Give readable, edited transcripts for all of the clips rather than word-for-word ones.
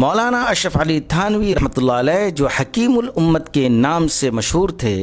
مولانا اشرف علی تھانوی رحمۃ اللہ علیہ جو حکیم الامت کے نام سے مشہور تھے،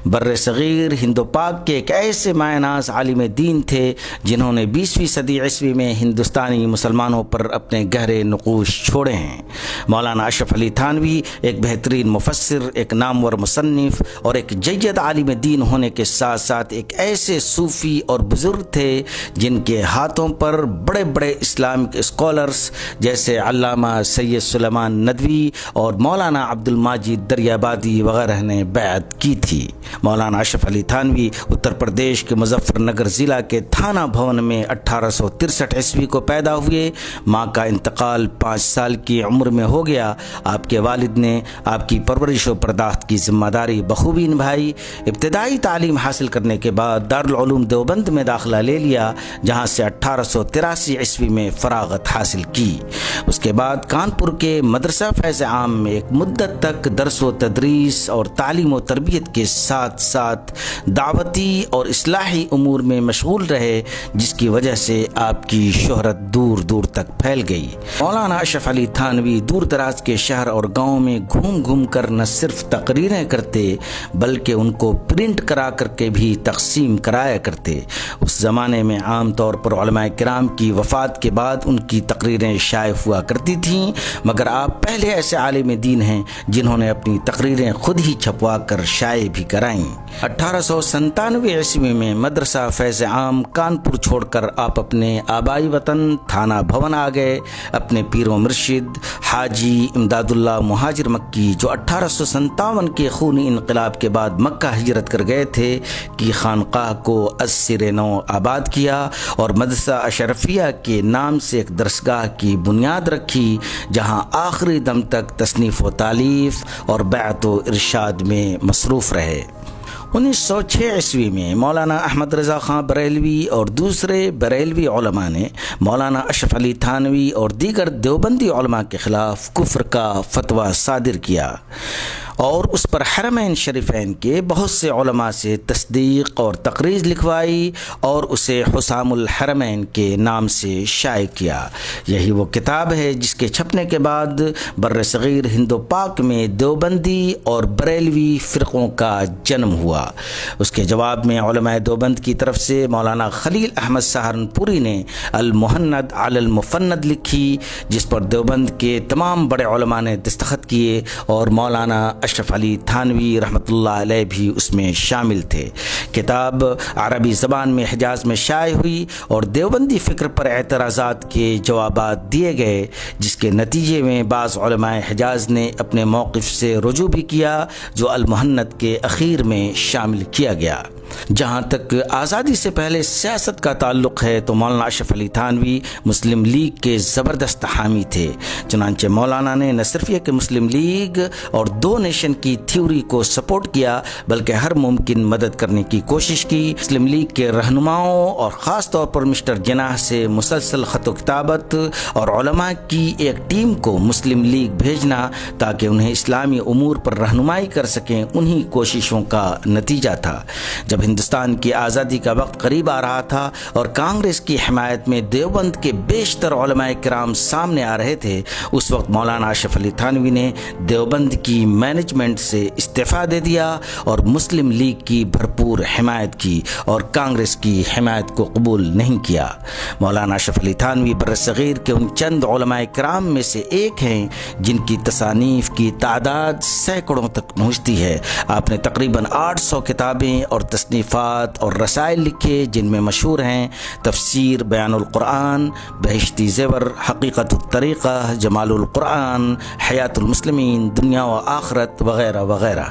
بر صغیر ہند و پاک کے ایک ایسے مایہ ناز عالم دین تھے جنہوں نے 20ویں صدی عیسوی میں ہندوستانی مسلمانوں پر اپنے گہرے نقوش چھوڑے ہیں۔ مولانا اشرف علی تھانوی ایک بہترین مفسر، ایک نامور مصنف اور ایک جید عالم دین ہونے کے ساتھ ساتھ ایک ایسے صوفی اور بزرگ تھے جن کے ہاتھوں پر بڑے بڑے اسلامک اسکالرس جیسے علامہ سید سلیمان ندوی اور مولانا عبد الماجد دریابادی وغیرہ نے بیعت کی تھی۔ مولانا اشرف علی تھانوی اتر پردیش کے مظفر نگر ضلع کے تھانہ بھون میں 1863 عیسوی کو پیدا ہوئے۔ ماں کا انتقال 5 سال کی عمر میں ہو گیا۔ آپ کے والد نے آپ کی پرورش و پرداخت کی ذمہ داری بخوبی نبھائی۔ ابتدائی تعلیم حاصل کرنے کے بعد دارالعلوم دیوبند میں داخلہ لے لیا، جہاں سے 1883 عیسوی میں فراغت حاصل کی۔ اس کے بعد کانپور کے مدرسہ فیض عام میں ایک مدت تک درس و تدریس اور تعلیم و تربیت کے ساتھ ساتھ دعوتی اور اصلاحی امور میں مشغول رہے، جس کی وجہ سے آپ کی شہرت دور دور تک پھیل گئی۔ مولانا اشرف علی تھانوی دور دراز کے شہر اور گاؤں میں گھوم گھوم کر نہ صرف تقریریں کرتے بلکہ ان کو پرنٹ کرا کر کے بھی تقسیم کرایا کرتے۔ اس زمانے میں عام طور پر علماء کرام کی وفات کے بعد ان کی تقریریں شائع ہوا کرتی تھیں، مگر آپ پہلے ایسے عالم دین ہیں جنہوں نے اپنی تقریریں خود ہی چھپوا کر شائع بھی کرائیں۔ 1897 عیسوی میں مدرسہ فیض عام کانپور چھوڑ کر آپ اپنے آبائی وطن تھانہ بھون آ گئے۔ اپنے پیر و مرشد حاجی امداد اللہ مہاجر مکی جو 1857 کے خونی انقلاب کے بعد مکہ ہجرت کر گئے تھے کی خانقاہ کو از سر نو آباد کیا اور مدرسہ اشرفیہ کے نام سے ایک درسگاہ کی بنیاد رکھی، جہاں آخری دم تک تصنیف و تالیف اور بیعت و ارشاد میں مصروف رہے۔ 1906 عیسوی میں مولانا احمد رضا خان بریلوی اور دوسرے بریلوی علماء نے مولانا اشرف علی تھانوی اور دیگر دیوبندی علماء کے خلاف کفر کا فتویٰ صادر کیا اور اس پر حرمین شریفین کے بہت سے علماء سے تصدیق اور تقریض لکھوائی اور اسے حسام الحرمین کے نام سے شائع کیا۔ یہی وہ کتاب ہے جس کے چھپنے کے بعد بر صغیر ہند و پاک میں دیوبندی اور بریلوی فرقوں کا جنم ہوا۔ اس کے جواب میں علماء دیوبند کی طرف سے مولانا خلیل احمد سہارنپوری نے المہند علی المفند لکھی، جس پر دیوبند کے تمام بڑے علماء نے دستخط کیے اور مولانا اشرف علی تھانوی رحمۃ اللہ علیہ بھی اس میں شامل تھے۔ کتاب عربی زبان میں حجاز میں شائع ہوئی اور دیوبندی فکر پر اعتراضات کے جوابات دیے گئے، جس کے نتیجے میں بعض علماء حجاز نے اپنے موقف سے رجوع بھی کیا، جو المہند کے اخیر میں شامل کیا گیا۔ جہاں تک آزادی سے پہلے سیاست کا تعلق ہے تو مولانا اشرف علی تھانوی مسلم لیگ کے زبردست حامی تھے۔ چنانچہ مولانا نے نہ صرف یہ کہ مسلم لیگ اور 2 نیشن کی تھیوری کو سپورٹ کیا بلکہ ہر ممکن مدد کرنے کی کوشش کی۔ مسلم لیگ کے رہنماؤں اور خاص طور پر مسٹر جناح سے مسلسل خط و کتابت اور علماء کی ایک ٹیم کو مسلم لیگ بھیجنا تاکہ انہیں اسلامی امور پر رہنمائی کر سکیں، انہی کوششوں کا نتیجہ تھا۔ جب ہندوستان کی آزادی کا وقت قریب آ رہا تھا اور کانگریس کی حمایت میں دیوبند کے بیشتر علماء کرام سامنے آ رہے تھے، اس وقت مولانا اشرف علی تھانوی نے دیوبند کی مینجمنٹ سے استعفیٰ دے دیا اور مسلم لیگ کی بھرپور حمایت کی اور کانگریس کی حمایت کو قبول نہیں کیا۔ مولانا اشرف علی تھانوی برصغیر کے ان چند علماء کرام میں سے ایک ہیں جن کی تصانیف کی تعداد سینکڑوں تک پہنچتی ہے۔ آپ نے تقریباً 800 کتابیں اور تصنیفات اور رسائل لکھے، جن میں مشہور ہیں تفسیر بیان القرآن، بہشتی زیور، حقیقت الطریقہ، جمال القرآن، حیات المسلمین، دنیا و آخرت وغیرہ وغیرہ۔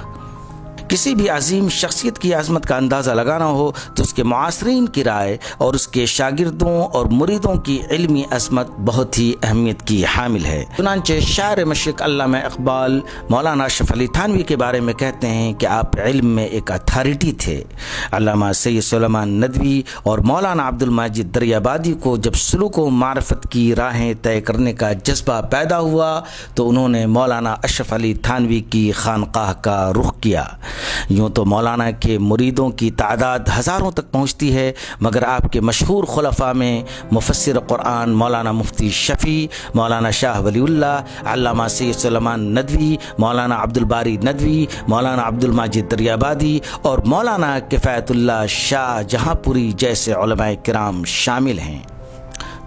کسی بھی عظیم شخصیت کی عظمت کا اندازہ لگانا ہو تو اس کے معاصرین کی رائے اور اس کے شاگردوں اور مریدوں کی علمی عظمت بہت ہی اہمیت کی حامل ہے۔ چنانچہ شاعر مشرق علامہ اقبال مولانا اشرف علی تھانوی کے بارے میں کہتے ہیں کہ آپ علم میں ایک اتھارٹی تھے۔ علامہ سید سلیمان ندوی اور مولانا عبد الماجد دریابادی کو جب سلوک و معرفت کی راہیں طے کرنے کا جذبہ پیدا ہوا تو انہوں نے مولانا اشرف علی تھانوی کی خانقاہ کا رخ کیا۔ یوں تو مولانا کے مریدوں کی تعداد ہزاروں تک پہنچتی ہے، مگر آپ کے مشہور خلفاء میں مفسر قرآن مولانا مفتی شفیع، مولانا شاہ ولی اللہ، علامہ سید سلیمان ندوی، مولانا عبد الباری ندوی، مولانا عبد الماجد دریابادی اور مولانا کفایت اللہ شاہ جہاں پوری جیسے علماء کرام شامل ہیں۔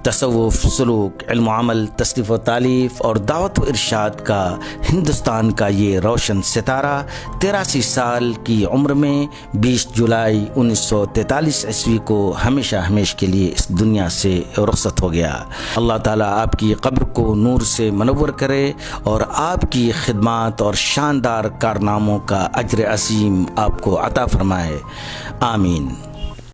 تصوف، سلوک، علم و عمل، تصنیف و تالیف اور دعوت و ارشاد کا ہندوستان کا یہ روشن ستارہ 83 سال کی عمر میں 20 جولائی 1943 عیسوی کو ہمیشہ ہمیشہ کے لیے اس دنیا سے رخصت ہو گیا۔ اللہ تعالیٰ آپ کی قبر کو نور سے منور کرے اور آپ کی خدمات اور شاندار کارناموں کا اجر عظیم آپ کو عطا فرمائے، آمین۔